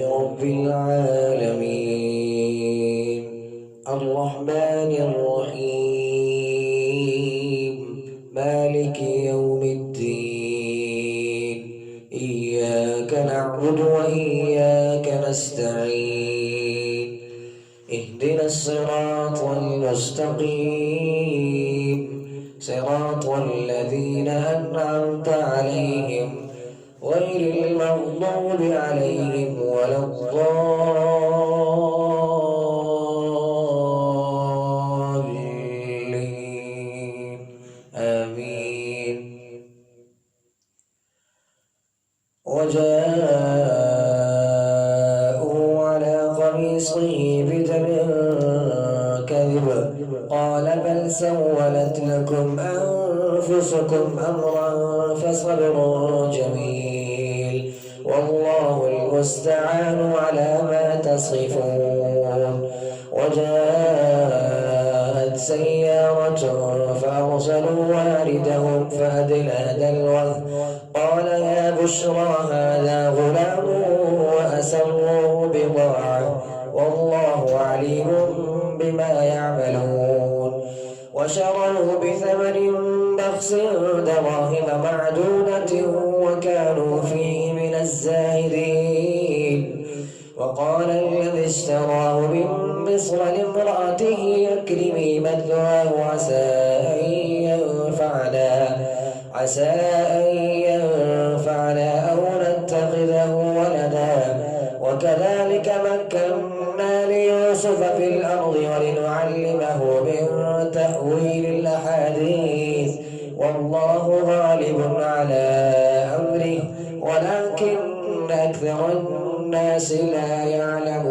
رب العالمين الرحمن الرحيم مالك يوم الدين إياك نعبد وإياك نستعين اهدنا الصراط المستقيم صراط الذين أنعمت عليهم غير المغضوب عليهم ولا الضالين آمين. وجاءوا على قميصه بدم كذب قال بل سولت لكم أنفسكم أمرا فصبر جميل والله المستعان على ما تصفون. وجاءت سيارة فأرسلوا واردهم فأدلى دلوه قال يا بشرى هذا غلام وأسروا بضاعة والله عليم بما يعملون. وشروا بثمن بخس دراهم معدودة وكانوا فيه من الزاهدين. وقال الذي اشتراه من مصر لامرأته أكرمي مثواه عسى أن ينفعنا أو نتخذه ولدا وكذلك مكنا ليوسف في الأرض ولنعلمه من تأويل الأحاديث والله غالب على أمره ولكن أكثر الناس لا يعلمون.